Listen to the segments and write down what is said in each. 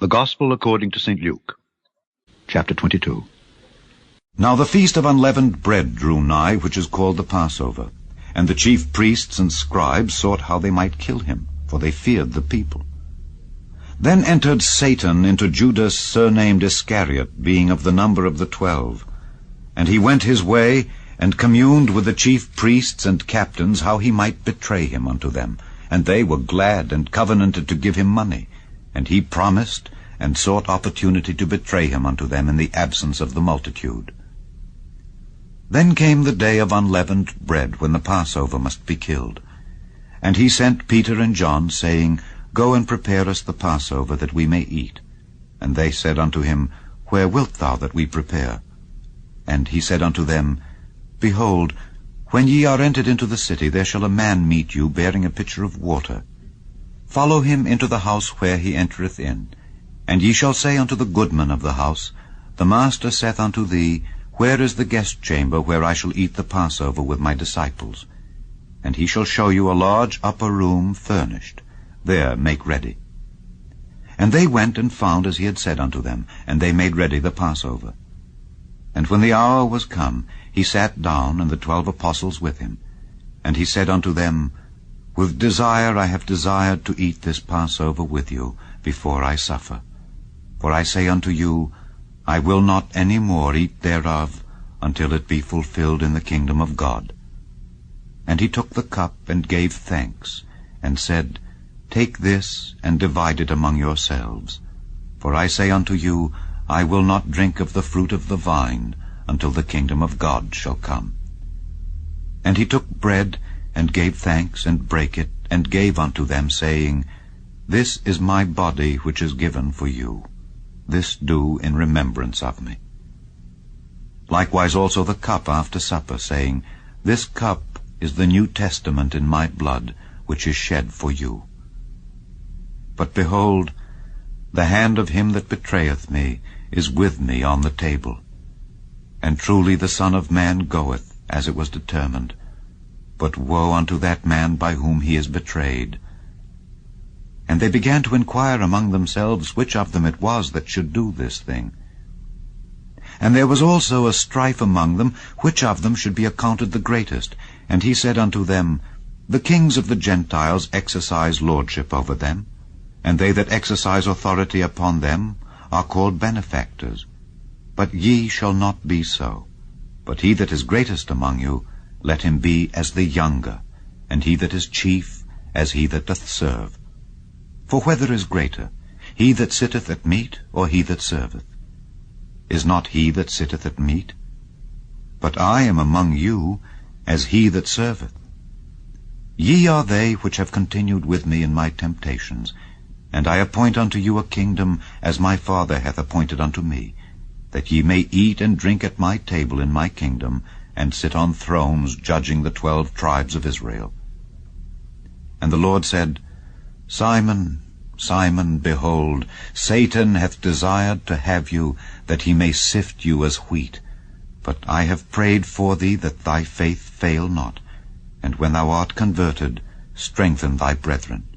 The Gospel according to St. Luke, chapter 22. Now the feast of unleavened bread drew nigh, which is called the Passover. And the chief priests and scribes sought how they might kill him, for they feared the people. Then entered Satan into Judas, surnamed Iscariot, being of the number of the 12. And he went his way, and communed with the chief priests and captains how he might betray him unto them. And they were glad, and covenanted to give him money. And he promised, and sought opportunity to betray him unto them in the absence of the multitude. Then came the day of unleavened bread, when the Passover must be killed. And he sent Peter and John, saying, Go and prepare us the Passover, that we may eat. And they said unto him, Where wilt thou that we prepare? And he said unto them, Behold, when ye are entered into the city, there shall a man meet you, bearing a pitcher of water. Follow him into the house where he entereth in. And ye shall say unto the goodman of the house, The master saith unto thee, Where is the guest chamber, where I shall eat the Passover with my disciples? And he shall show you a large upper room furnished. There make ready. And they went and found as he had said unto them, and they made ready the Passover. And when the hour was come, he sat down, and the 12 apostles with him. And he said unto them, With desire I have desired to eat this Passover with you before I suffer. For I say unto you, I will not any more eat thereof until it be fulfilled in the kingdom of God. And he took the cup and gave thanks, and said, Take this and divide it among yourselves. For I say unto you, I will not drink of the fruit of the vine until the kingdom of God shall come. And he took bread, and gave thanks, and brake it, and gave unto them, saying, This is my body which is given for you. This do in remembrance of me. Likewise also the cup after supper, saying, This cup is the New Testament in my blood, which is shed for you. But behold, the hand of him that betrayeth me is with me on the table. And truly the Son of Man goeth, as it was determined. But woe unto that man by whom he is betrayed. And they began to inquire among themselves which of them it was that should do this thing. And there was also a strife among them, which of them should be accounted the greatest. And he said unto them, The kings of the Gentiles exercise lordship over them, and they that exercise authority upon them are called benefactors. But ye shall not be so. But he that is greatest among you, let him be as the younger, and he that is chief as he that doth serve. For whether is greater, he that sitteth at meat, or he that serveth? Is not he that sitteth at meat? But I am among you as he that serveth. Ye are they which have continued with me in my temptations, and I appoint unto you a kingdom, as my Father hath appointed unto me, that ye may eat and drink at my table in my kingdom, and sit on thrones judging the 12 tribes of Israel. And the Lord said, Simon, Simon, behold, Satan hath desired to have you, that he may sift you as wheat. But I have prayed for thee, that thy faith fail not. And when thou art converted, strengthen thy brethren.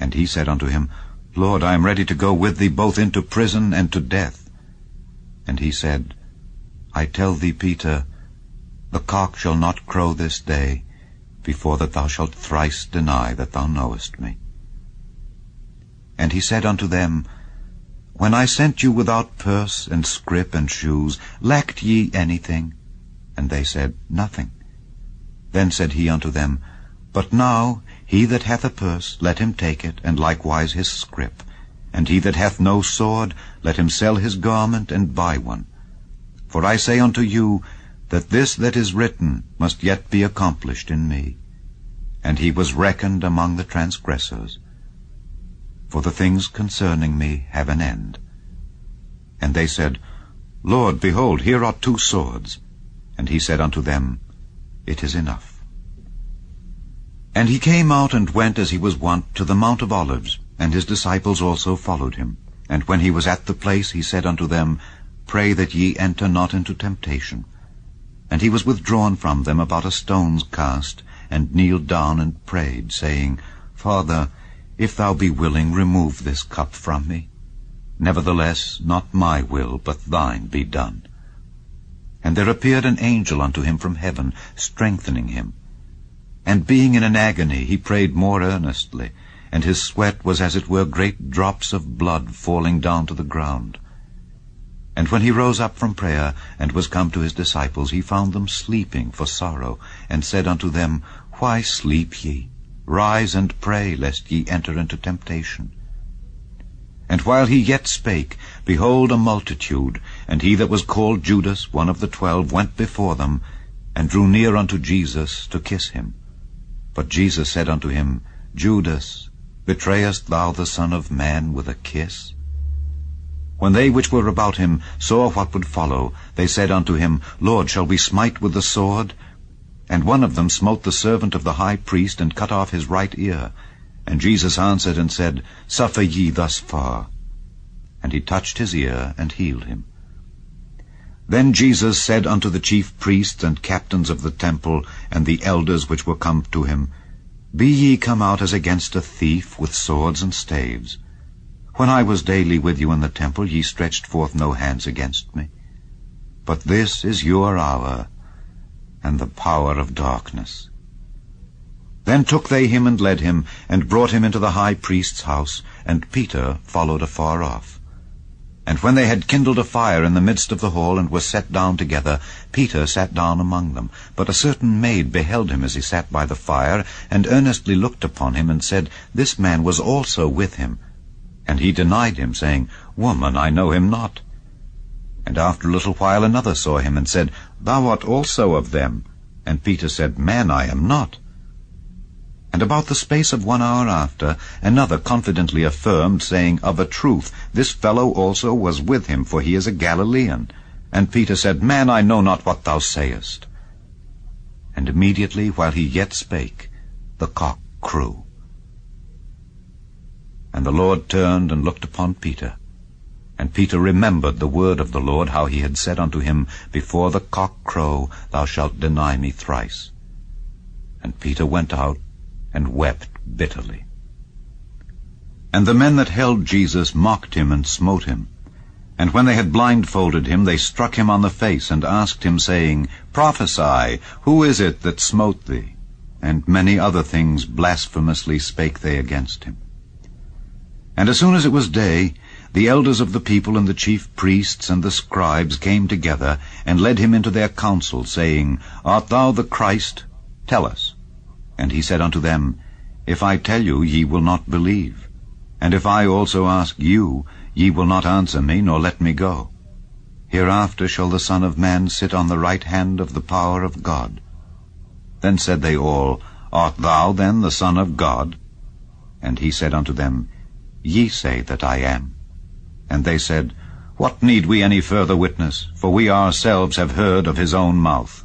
And he said unto him, Lord, I am ready to go with thee both into prison and to death. And he said, I tell thee, Peter, the cock shall not crow this day, before that thou shalt thrice deny that thou knowest me. And he said unto them, When I sent you without purse and scrip and shoes, lacked ye anything? And they said, Nothing. Then said he unto them, But now he that hath a purse, let him take it, and likewise his scrip. And he that hath no sword, let him sell his garment, and buy one. For I say unto you, that this that is written must yet be accomplished in me. And he was reckoned among the transgressors. For the things concerning me have an end. And they said, Lord, behold, here are 2 swords. And he said unto them, It is enough. And he came out and went as he was wont to the Mount of Olives, and his disciples also followed him. And when he was at the place, he said unto them, Pray that ye enter not into temptation. And he was withdrawn from them about a stone's cast, and kneeled down and prayed, saying, Father, if thou be willing, remove this cup from me. Nevertheless, not my will, but thine be done. And there appeared an angel unto him from heaven, strengthening him. And being in an agony, he prayed more earnestly, and his sweat was as it were great drops of blood falling down to the ground. And when he rose up from prayer, and was come to his disciples, he found them sleeping for sorrow, and said unto them, Why sleep ye? Rise and pray, lest ye enter into temptation. And while he yet spake, behold, a multitude, and he that was called Judas, one of the 12, went before them, and drew near unto Jesus to kiss him. But Jesus said unto him, Judas, betrayest thou the Son of Man with a kiss? When they which were about him saw what would follow, they said unto him, Lord, shall we smite with the sword? And one of them smote the servant of the high priest, and cut off his right ear. And Jesus answered and said, Suffer ye thus far. And he touched his ear, and healed him. Then Jesus said unto the chief priests and captains of the temple, and the elders which were come to him, Be ye come out as against a thief with swords and staves? When I was daily with you in the temple, ye stretched forth no hands against me. But this is your hour, and the power of darkness. Then took they him and led him, and brought him into the high priest's house, and Peter followed afar off. And when they had kindled a fire in the midst of the hall, and were set down together, Peter sat down among them. But a certain maid beheld him as he sat by the fire, and earnestly looked upon him, and said, This man was also with him. And he denied him, saying, Woman, I know him not. And after a little while another saw him, and said, Thou art also of them. And Peter said, Man, I am not. And about the space of 1 hour after, another confidently affirmed, saying, Of a truth, this fellow also was with him, for he is a Galilean. And Peter said, Man, I know not what thou sayest. And immediately, while he yet spake, the cock crew. And the Lord turned and looked upon Peter. And Peter remembered the word of the Lord, how he had said unto him, Before the cock crow, thou shalt deny me thrice. And Peter went out, and wept bitterly. And the men that held Jesus mocked him and smote him. And when they had blindfolded him, they struck him on the face, and asked him, saying, Prophesy, who is it that smote thee? And many other things blasphemously spake they against him. And as soon as it was day, the elders of the people and the chief priests and the scribes came together, and led him into their council, saying, Art thou the Christ? Tell us. And he said unto them, If I tell you, ye will not believe. And if I also ask you, ye will not answer me, nor let me go. Hereafter shall the Son of Man sit on the right hand of the power of God. Then said they all, Art thou then the Son of God? And he said unto them, Ye say that I am. And they said, What need we any further witness? For we ourselves have heard of his own mouth.